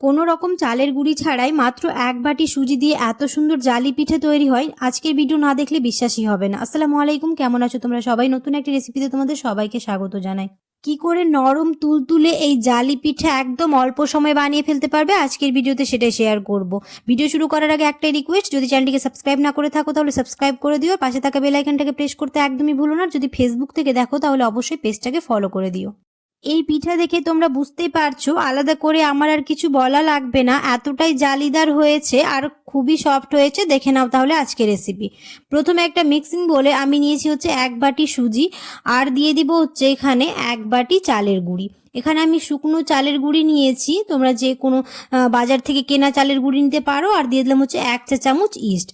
কোনো রকম চালের গুঁড়ি ছাড়াই মাত্র ১ বাটি সুজি দিয়ে এত সুন্দর জালি পিঠে তৈরি হয়, আজকের ভিডিও না দেখলে বিশ্বাসই হবে না। আসসালামু আলাইকুম, কেমন আছো তোমরা সবাই? নতুন একটি রেসিপিতে তোমাদের সবাইকে স্বাগত জানাই। কি করে নরম তুলতুলে এই জালি পিঠে একদম অল্প সময়ে বানিয়ে ফেলতে পারবে, আজকের ভিডিওতে সেটাই শেয়ার করব। ভিডিও শুরু করার আগে একটাই রিকোয়েস্ট, যদি চ্যানেলটিকে সাবস্ক্রাইব না করে থাকো তাহলে সাবস্ক্রাইব করে দিও, পাশে থাকা বেল আইকনটাকে প্রেস করতে একদমই ভুলো না। যদি ফেসবুক থেকে দেখো তাহলে অবশ্যই পেজটাকে ফলো করে দিও। এই পিঠা দেখে তোমরা বুঝতেই পারছো, আলাদা করে আমার আর কিছু বলা লাগবে না, এতটাই জালিদার হয়েছে আর খুবই সফট হয়েছে। দেখে নাও তাহলে আজকের রেসিপি। প্রথমে একটা মিক্সিং বলে আমি নিয়েছি হচ্ছে ১ বাটি সুজি, আর দিয়ে দিব হচ্ছে এখানে ১ বাটি চালের গুঁড়ি। এখানে আমি শুকনো চালের গুঁড়ি নিয়েছি, তোমরা যে কোনো বাজার থেকে কেনা চালের গুঁড়ি নিতে পারো। আর দিয়ে দিলাম হচ্ছে ১ চা চামচ ইস্ট,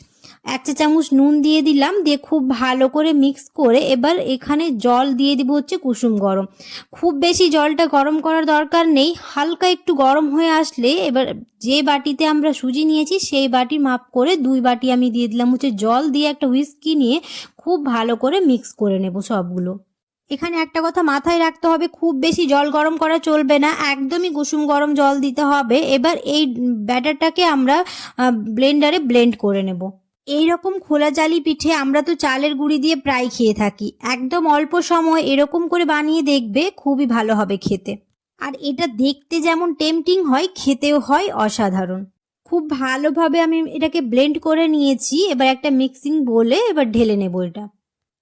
১ চা চামচ নুন দিয়ে দিলাম, দিয়ে খুব ভালো করে মিক্স করে এবার এখানে জল দিয়ে দিব হচ্ছে কুসুম গরম। খুব বেশি জলটা গরম করার দরকার নেই, হালকা একটু গরম হয়ে আসলে এবার যে বাটিতে আমরা সুজি নিয়েছি সেই বাটির মাপ করে ২ বাটি আমি দিয়ে দিলাম হচ্ছে জল, দিয়ে একটা হুইস্কি নিয়ে খুব ভালো করে মিক্স করে নেব সবগুলো। এখানে একটা কথা মাথায় রাখতে হবে, খুব বেশি জল গরম করা চলবে না, একদমই কুসুম গরম জল দিতে হবে। এবার এই ব্যাটারটাকে আমরা ব্লেন্ডারে ব্লেন্ড করে নেব। এইরকম খোলা জালি পিঠে আমরা তো চালের গুঁড়ি দিয়ে প্রায় খেয়ে থাকি, একদম অল্প সময় এরকম করে বানিয়ে দেখবে, খুবই ভালো হবে খেতে। আর এটা দেখতে যেমন টেম্পটিং হয়, খেতেও হয় অসাধারণ। খুব ভালোভাবে আমি এটাকে ব্লেন্ড করে নিয়েছি, এবার একটা মিক্সিং বোলে এবার ঢেলে নেব এটা।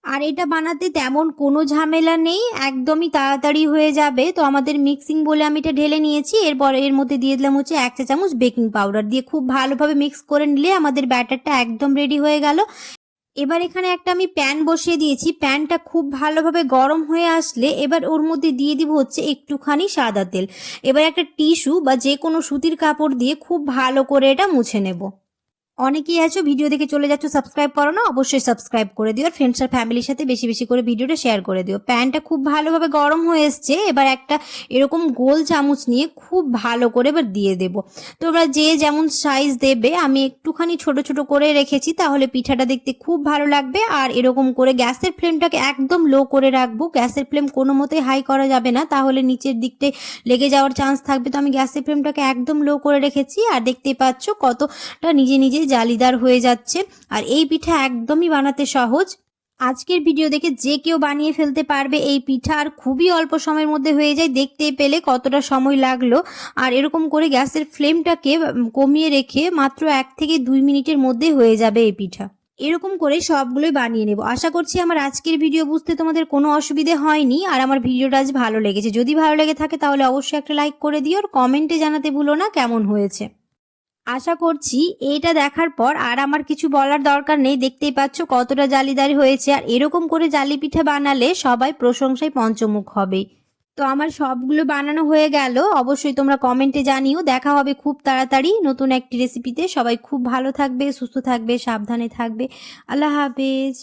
আর এটা বানাতে তেমন কোনো ঝামেলা নেই, একদমই তাড়াতাড়ি হয়ে যাবে। তো আমাদের মিক্সিং বলে আমি এটা ঢেলে নিয়েছি, এরপর এর মধ্যে দিয়ে দিলাম হচ্ছে ১ চা চামচ বেকিং পাউডার, দিয়ে খুব ভালোভাবে মিক্স করে নিলে আমাদের ব্যাটারটা একদম রেডি হয়ে গেল। এবার এখানে একটা আমি প্যান বসিয়ে দিয়েছি, প্যানটা খুব ভালোভাবে গরম হয়ে আসলে এবার ওর মধ্যে দিয়ে দিব হচ্ছে একটুখানি সাদা তেল। এবার একটা টিস্যু বা যে কোনো সুতির কাপড় দিয়ে খুব ভালো করে এটা মুছে নেব। অনেকেই আছো ভিডিও দেখে চলে যাচ্ছ, সাবস্ক্রাইব করো না, অবশ্যই সাবস্ক্রাইব করে দিও। আর ফ্রেন্ডস আর ফ্যামিলির সাথে বেশি বেশি করে ভিডিওটা শেয়ার করে দিও। প্যানটা খুব ভালোভাবে গরম হয়ে এসছে, এবার একটা এরকম গোল চামচ নিয়ে খুব ভালো করে এবার দিয়ে দেব। তোমরা যে যেমন সাইজ দেবে, আমি একটুখানি ছোট ছোট করে রেখেছি, তাহলে পিঠাটা দেখতে খুব ভালো লাগবে। আর এরকম করে গ্যাসের ফ্লেমটাকে একদম লো করে রাখবো, গ্যাসের ফ্লেম কোনো মতেই হাই করা যাবে না, তাহলে নিচের দিকটায় লেগে যাওয়ার চান্স থাকবে। তো আমি গ্যাসের ফ্লেমটাকে একদম লো করে রেখেছি, আর দেখতেই পাচ্ছ কতটা নিজে নিজে জালিদার হয়ে যাচ্ছে। আর এই পিঠা একদমই বানাতে সহজ, আজকের ভিডিও দেখে যে কেউ বানিয়ে ফেলতে পারবে এই পিঠা, আর খুবই অল্প সময়ের মধ্যে হয়ে যায়। দেখতে পেলে কতটা সময় লাগলো। আর এরকম করে গ্যাসের ফ্লেমটাকে কমিয়ে রেখে মাত্র ১ থেকে ২ মিনিটের মধ্যে হয়ে যাবে এই পিঠা। এরকম করে সবগুলোই বানিয়ে নেব। আশা করছি আমার আজকের ভিডিও বুঝতে তোমাদের কোনো অসুবিধে হয়নি, আর আমার ভিডিওটা আজ ভালো লেগেছে। যদি ভালো লেগে থাকে তাহলে অবশ্যই একটা লাইক করে দিও, আর কমেন্টে জানাতে ভুলো না কেমন হয়েছে। আশা করছি এইটা দেখার পর আর আমার কিছু বলার দরকার নেই, দেখতেই পাচ্ছ কতটা জালিদারি হয়েছে। আর এরকম করে জালি পিঠে বানালে সবাই প্রশংসায় পঞ্চমুখ হবেই। তো আমার সবগুলো বানানো হয়ে গেল, অবশ্যই তোমরা কমেন্টে জানিও। দেখা হবে খুব তাড়াতাড়ি নতুন একটি রেসিপিতে। সবাই খুব ভালো থাকবে, সুস্থ থাকবে, সাবধানে থাকবে। আল্লাহ হাফেজ।